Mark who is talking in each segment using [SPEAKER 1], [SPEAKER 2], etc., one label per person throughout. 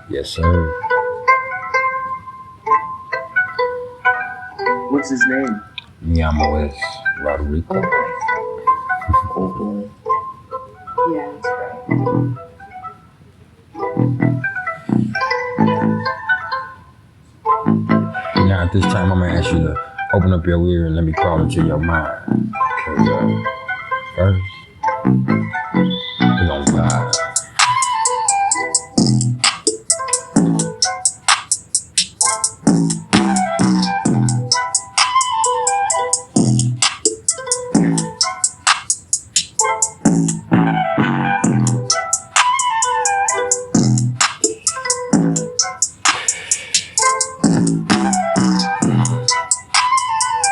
[SPEAKER 1] Yes, sir.
[SPEAKER 2] What's his name?
[SPEAKER 1] Yamo is Rodrigo.
[SPEAKER 2] Oh boy. Yeah, that's right.
[SPEAKER 1] Now, at this time, I'm gonna ask you to open up your ear and let me crawl into your mind. Cause first, we're gonna vibe.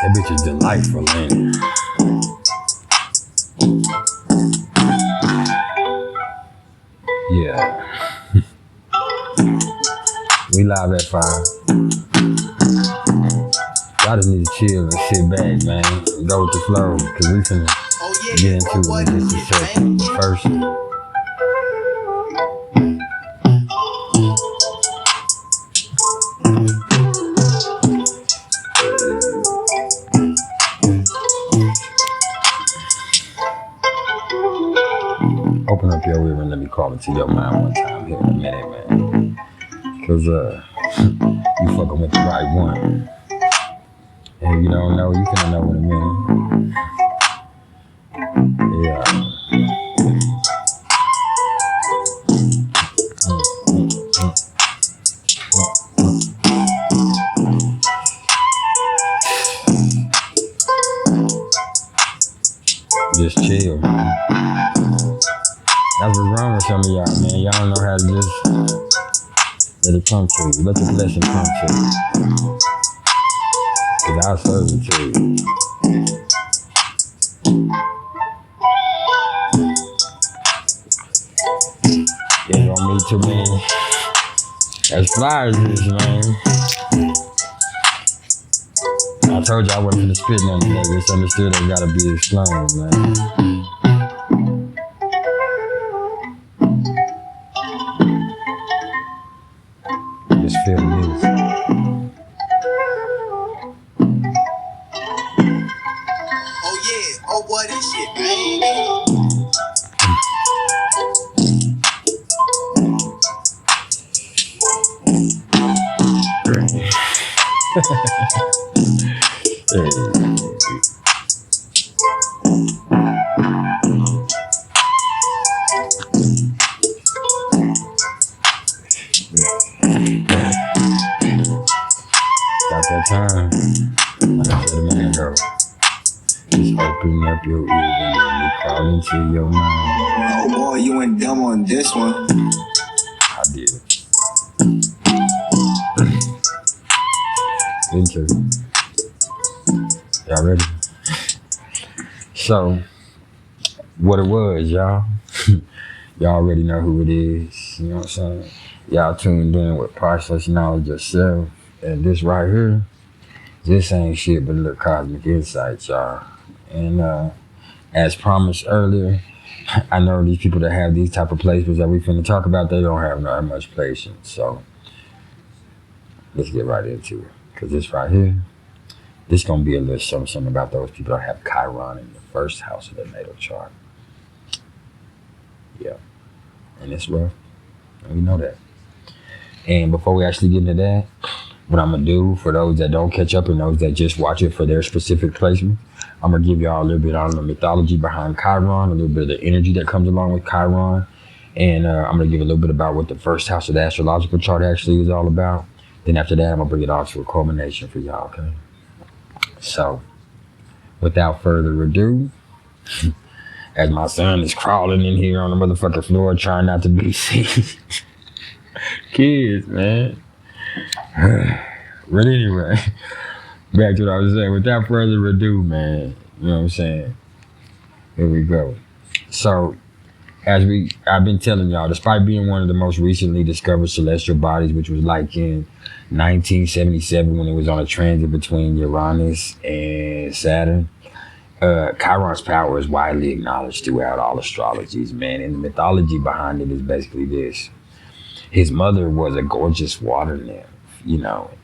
[SPEAKER 1] That bitch is delightful, ain't it? Yeah. We live at 5. Y'all just need to chill and sit back, man. Go with the flow, cause we finna get into it in just a second. First, open up your ear and let me crawl into your mind one time here in a minute, man. Cause you fucking with the right one. And if you don't know, you finna know in a minute. Yeah. Just chill, man. That's what's wrong with some of y'all, man. Y'all don't know how to just let it come to you. Let the blessing come to you. Cause I'll serve it to you. You don't meet too many as flyers is, man. I told you I wasn't gonna spit nothing today. It's understood that gotta be explained, man. Just feel music.
[SPEAKER 3] Oh yeah, oh boy, this shit, baby.
[SPEAKER 1] Hey. Got that time. Like I said a minute ago. Just open up your ears and let me crawl into your mind.
[SPEAKER 3] Oh boy, you went dumb on this one.
[SPEAKER 1] I did. Enter. Y'all ready? So, what it was, y'all. Y'all already know who it is. You know what I'm saying? Y'all tuned in with Priceless knowledge of self. And this right here, this ain't shit but a little cosmic insight, y'all. And as promised earlier, I know these people that have these type of placements that we finna talk about, they don't have that much patience. So let's get right into it. Cause this right here, this gonna be a little something about those people that have Chiron in the first house of their natal chart. Yeah, and it's rough, and we know that. And before we actually get into that, what I'm gonna do for those that don't catch up and those that just watch it for their specific placement, I'm gonna give y'all a little bit on the mythology behind Chiron, a little bit of the energy that comes along with Chiron, and I'm gonna give a little bit about what the first house of the astrological chart actually is all about. Then after that, I'm gonna bring it all to a culmination for y'all, okay? So, without further ado, as my son is crawling in here on the motherfucking floor trying not to be seen. Kids, man. But anyway, back to what I was saying. Without further ado, man, you know what I'm saying? Here we go. So, I've been telling y'all, despite being one of the most recently discovered celestial bodies, which was like in 1977 when it was on a transit between Uranus and Saturn, Chiron's power is widely acknowledged throughout all astrologies, man. And the mythology behind it is basically this. his mother was a gorgeous water nymph,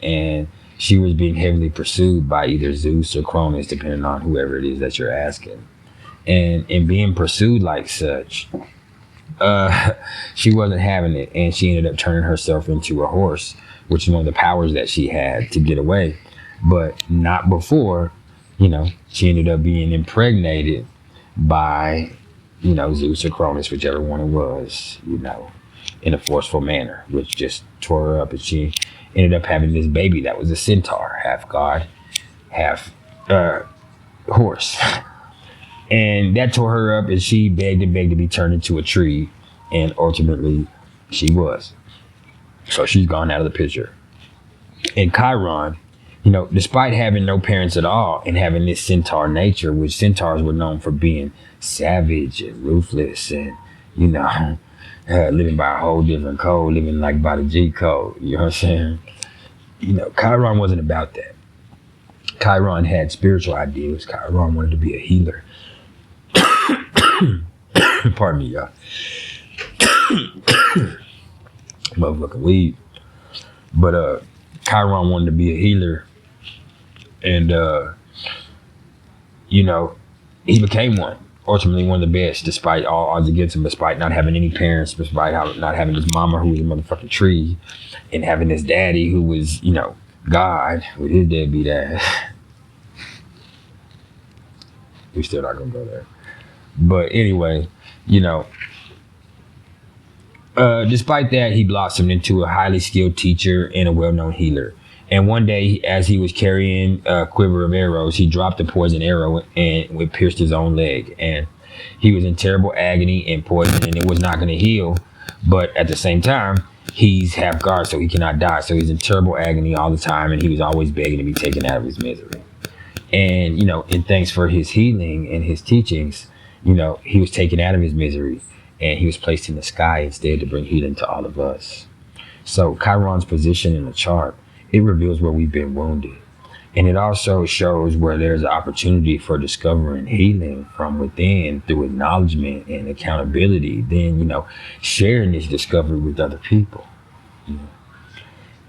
[SPEAKER 1] and she was being heavily pursued by either Zeus or Cronus, depending on whoever it is that you're asking. And in being pursued like such, she wasn't having it, and she ended up turning herself into a horse, which is one of the powers that she had to get away. But not before, she ended up being impregnated by, Zeus or Cronus, whichever one it was, in a forceful manner, which just tore her up, and she ended up having this baby that was a centaur, half god, half horse. And that tore her up, and she begged and begged to be turned into a tree, and ultimately she was. So she's gone out of the picture. And Chiron, despite having no parents at all and having this centaur nature, which centaurs were known for being savage and ruthless and, living by a whole different code, living like by the G code, you know what I'm saying? Chiron wasn't about that. Chiron had spiritual ideals. Chiron wanted to be a healer. Pardon me, y'all. Motherfucking weed. But Chiron wanted to be a healer, and he became one. Ultimately, one of the best, despite all odds against him, despite not having any parents, despite not having his mama who was a motherfucking tree, and having his daddy who was, God with his deadbeat ass. We're still not gonna go there. But anyway, despite that, he blossomed into a highly skilled teacher and a well-known healer. And one day, as he was carrying a quiver of arrows, he dropped a poison arrow and it pierced his own leg. And he was in terrible agony and poison, and it was not going to heal. But at the same time, he's half guard, so he cannot die. So he's in terrible agony all the time, and he was always begging to be taken out of his misery. And, in thanks for his healing and his teachings, he was taken out of his misery, and he was placed in the sky instead to bring healing to all of us. So Chiron's position in the chart, it reveals where we've been wounded. And it also shows where there's an opportunity for discovering healing from within through acknowledgement and accountability. Then, sharing this discovery with other people.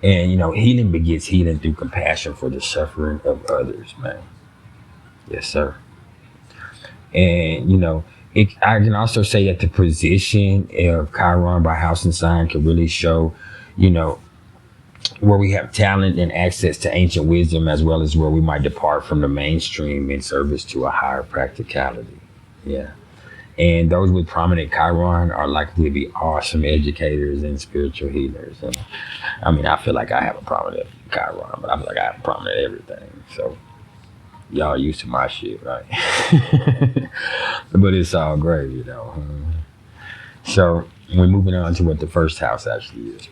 [SPEAKER 1] And, healing begets healing through compassion for the suffering of others, man. Yes, sir. And, I can also say that the position of Chiron by house and sign can really show, where we have talent and access to ancient wisdom, as well as where we might depart from the mainstream in service to a higher practicality. Yeah. And those with prominent Chiron are likely to be awesome educators and spiritual healers. And I feel like I have a prominent Chiron, but I feel like I have a prominent everything. So y'all used to my shit, right? But it's all great, So we're moving on to what the first house actually is.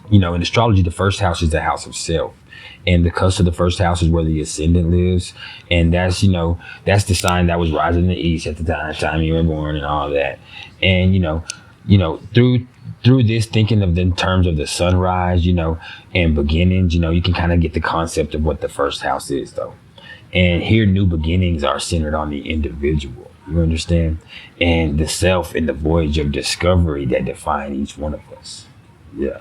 [SPEAKER 1] In astrology, the first house is the house of self. And the cusp of the first house is where the ascendant lives. And that's, that's the sign that was rising in the east at the time you were born and all that. And, through this thinking of the in terms of the sunrise, and beginnings, you can kind of get the concept of what the first house is, though. And here, new beginnings are centered on the individual. You understand? And the self and the voyage of discovery that define each one of us. Yeah.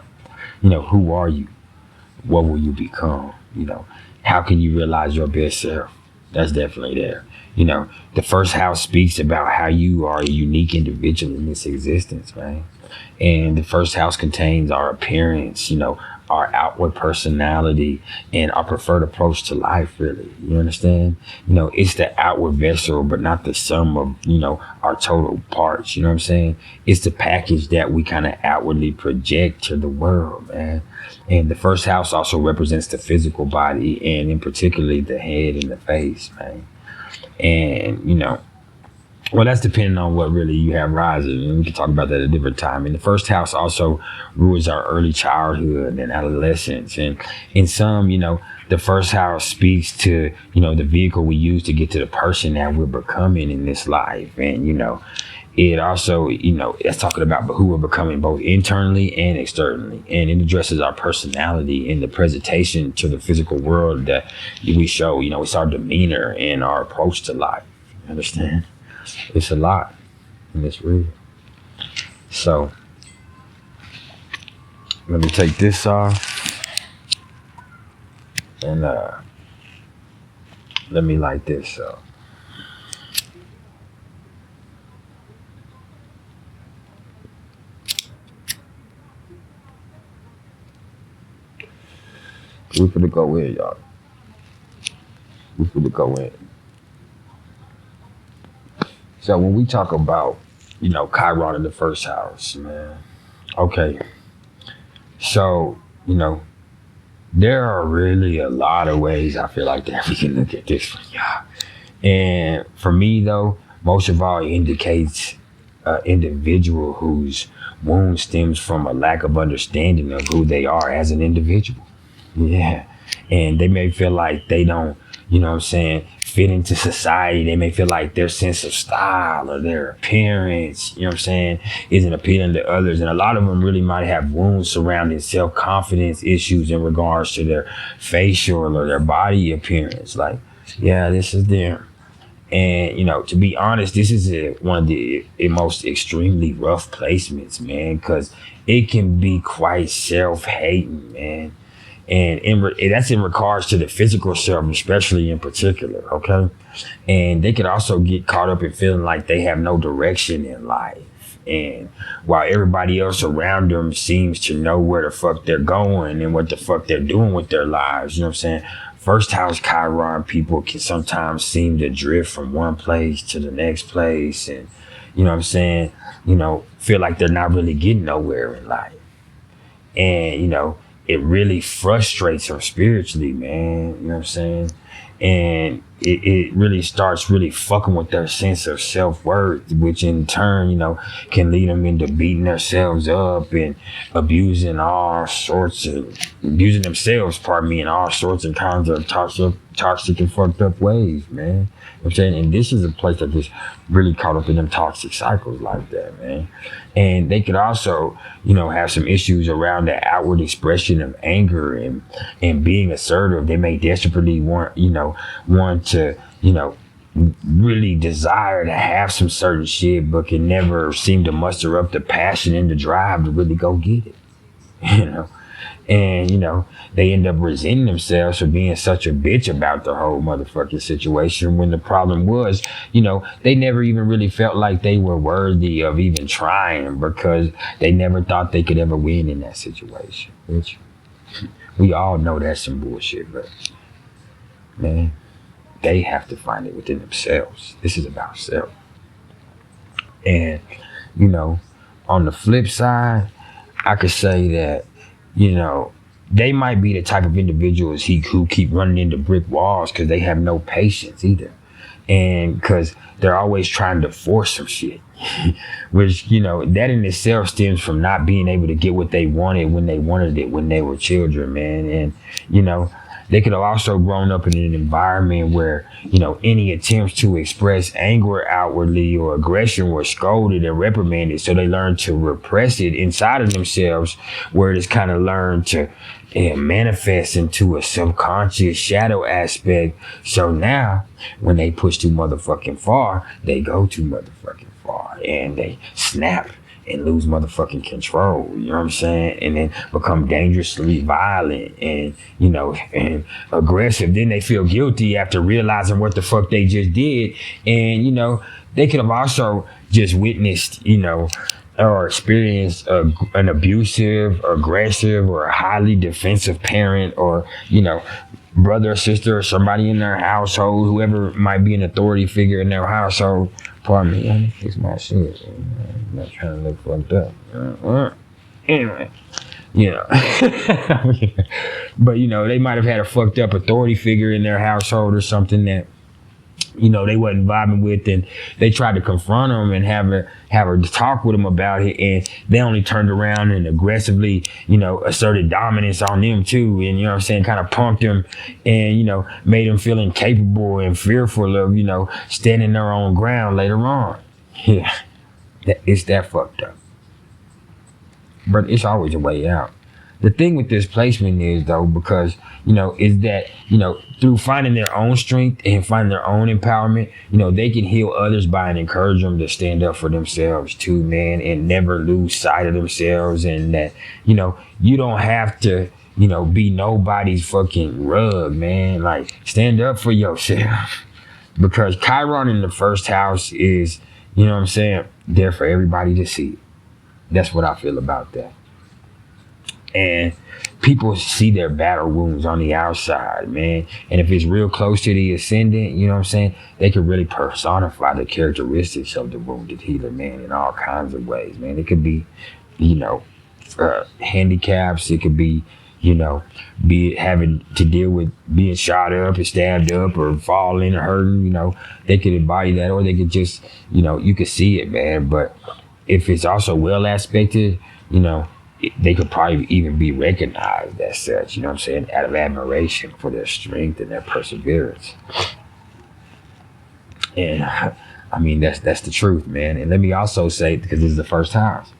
[SPEAKER 1] Who are you? What will you become? How can you realize your best self? That's definitely there. The first house speaks about how you are a unique individual in this existence, man. And the first house contains our appearance, our outward personality, and our preferred approach to life, really. You understand? It's the outward vessel, but not the sum of, our total parts. You know what I'm saying? It's the package that we kind of outwardly project to the world, man. And the first house also represents the physical body, and in particularly the head and the face, man. And, well, that's depending on what really you have rising. And we can talk about that at a different time. And the first house also rules our early childhood and adolescence. And in some, the first house speaks to, the vehicle we use to get to the person that we're becoming in this life. And, it also, it's talking about who we're becoming both internally and externally. And it addresses our personality and the presentation to the physical world that we show. It's our demeanor and our approach to life. You understand? It's a lot, and it's real. So, Let me take this off. And let me light this up. We finna go in, y'all. We finna go in. So when we talk about, Chiron in the first house, man. Okay. So, there are really a lot of ways I feel like that we can look at this one, y'all. And for me, though, most of all, it indicates an individual whose wound stems from a lack of understanding of who they are as an individual. Yeah. And they may feel like they don't, fit into society. They may feel like their sense of style or their appearance, isn't appealing to others. And a lot of them really might have wounds surrounding self-confidence issues in regards to their facial or their body appearance. Like, yeah, this is them. And, to be honest, this is one of the most extremely rough placements, man, because it can be quite self-hating, man. And that's in regards to the physical self, especially in particular, okay? And they could also get caught up in feeling like they have no direction in life. And while everybody else around them seems to know where the fuck they're going and what the fuck they're doing with their lives, you know what I'm saying? First house Chiron people can sometimes seem to drift from one place to the next place and, feel like they're not really getting nowhere in life. And, it really frustrates them spiritually, man. You know what I'm saying? And it really starts really fucking with their sense of self-worth, which in turn, can lead them into beating themselves up and abusing themselves, in all sorts and kinds of toxic and fucked up ways, man. You know what I'm saying? And this is a place that just really caught up in them toxic cycles like that, man. And they could also, have some issues around the outward expression of anger and being assertive. They may desperately want to, really desire to have some certain shit, but can never seem to muster up the passion and the drive to really go get it, And, they end up resenting themselves for being such a bitch about the whole motherfucking situation when the problem was, they never even really felt like they were worthy of even trying because they never thought they could ever win in that situation, which we all know that's some bullshit, but man, they have to find it within themselves. This is about self. And, on the flip side, I could say that, they might be the type of individuals who keep running into brick walls because they have no patience either. And because they're always trying to force some shit, which, that in itself stems from not being able to get what they wanted when they wanted it when they were children, man. And, they could have also grown up in an environment where, any attempts to express anger outwardly or aggression were scolded and reprimanded. So they learned to repress it inside of themselves, where it is kind of learned to manifest into a subconscious shadow aspect. So now when they push too motherfucking far, they go too motherfucking far and they snap and lose motherfucking control, you know what I'm saying? And then become dangerously violent and, and aggressive. Then they feel guilty after realizing what the fuck they just did. And, they could have also just witnessed, or experienced an abusive, aggressive, or a highly defensive parent or, brother or sister or somebody in their household, whoever might be an authority figure in their household. Pardon me, let me fix my shit. I'm not trying to look fucked up. Anyway, but they might have had a fucked up authority figure in their household or something that they wasn't vibing with, and they tried to confront them and have her talk with them about it, and they only turned around and aggressively, asserted dominance on them too, and kind of punked them and, made them feel incapable and fearful of, standing their own ground later on. Yeah, it's that fucked up. But it's always a way out. the thing with this placement is though, because is that through finding their own strength and finding their own empowerment, they can heal others by and encourage them to stand up for themselves too, man, and never lose sight of themselves, and that you don't have to be nobody's fucking rug, man. Like, stand up for yourself. Because Chiron in the first house is, what I'm saying, there for everybody to see. That's what I feel about that. And people see their battle wounds on the outside, man. And if it's real close to the ascendant, what I'm saying, they can really personify the characteristics of the wounded healer, man, in all kinds of ways, man. It could be, handicaps. It could be, be having to deal with being shot up or stabbed up or falling or hurting, they could embody that, or they could just, you could see it, man. But if it's also well aspected, they could probably even be recognized as such, what I'm saying, out of admiration for their strength and their perseverance. And I mean, that's the truth, man. And let me also say, because this is the first house,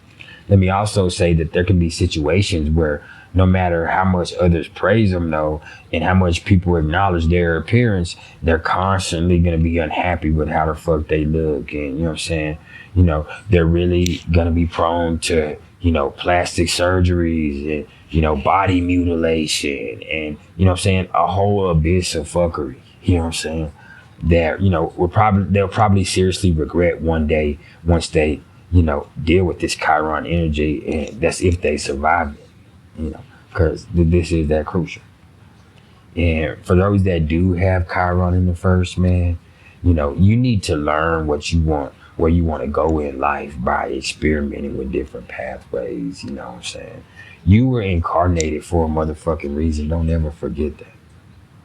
[SPEAKER 1] let me also say that there can be situations where no matter how much others praise them, though, and how much people acknowledge their appearance, they're constantly going to be unhappy with how the fuck they look. And, what I'm saying, they're really going to be prone to, plastic surgeries and, body mutilation and, what I'm saying, a whole abyss of fuckery. You know what I'm saying? That, they'll probably seriously regret one day once they, deal with this Chiron energy, and that's if they survive it. Because this is that crucial. And for those that do have Chiron in the first, man, you need to learn what you want, where you want to go in life by experimenting with different pathways. You know what I'm saying? You were incarnated for a motherfucking reason. Don't ever forget that.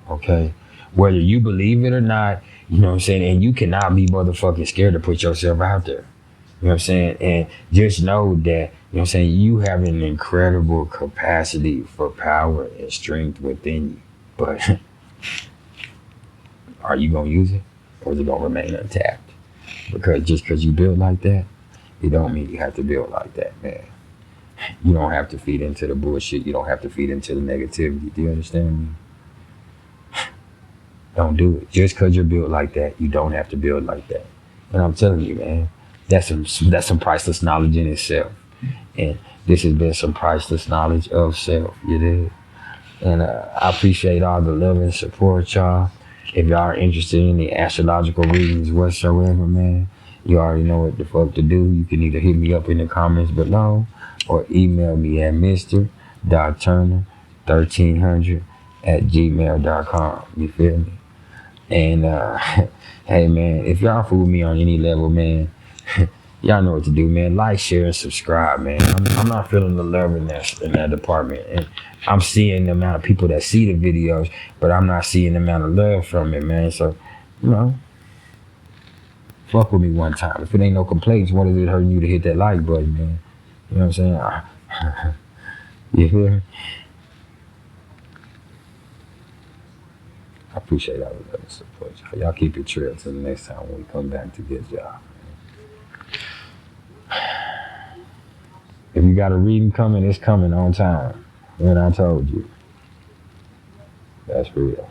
[SPEAKER 1] Okay? Whether you believe it or not, you know what I'm saying? And you cannot be motherfucking scared to put yourself out there. You know what I'm saying? And just know that, what I'm saying, you have an incredible capacity for power and strength within you. But are you going to use it, or is it going to remain untapped? Because just because you build like that, it don't mean you have to build like that, man. You don't have to feed into the bullshit. You don't have to feed into the negativity. Do you understand me? Don't do it. Just because you're built like that, you don't have to build like that. And I'm telling you, man, that's some priceless knowledge in itself. And this has been some priceless knowledge of self, you did. And I appreciate all the love and support, y'all. If y'all are interested in the astrological readings whatsoever, man, you already know what the fuck to do. You can either hit me up in the comments below or email me at mr.turner1300@gmail.com. You feel me? And hey, man, if y'all fool me on any level, man, y'all know what to do, man. Like, share, and subscribe, man. I'm not feeling the love in that department. And I'm seeing the amount of people that see the videos, but I'm not seeing the amount of love from it, man. So, fuck with me one time. If it ain't no complaints, what is it hurting you to hit that like button, man? You know what I'm saying? You hear me? I appreciate all the love and support, y'all. Y'all keep it real till the next time when we come back to get y'all. If you got a reading coming, it's coming on time. When I told you. That's real.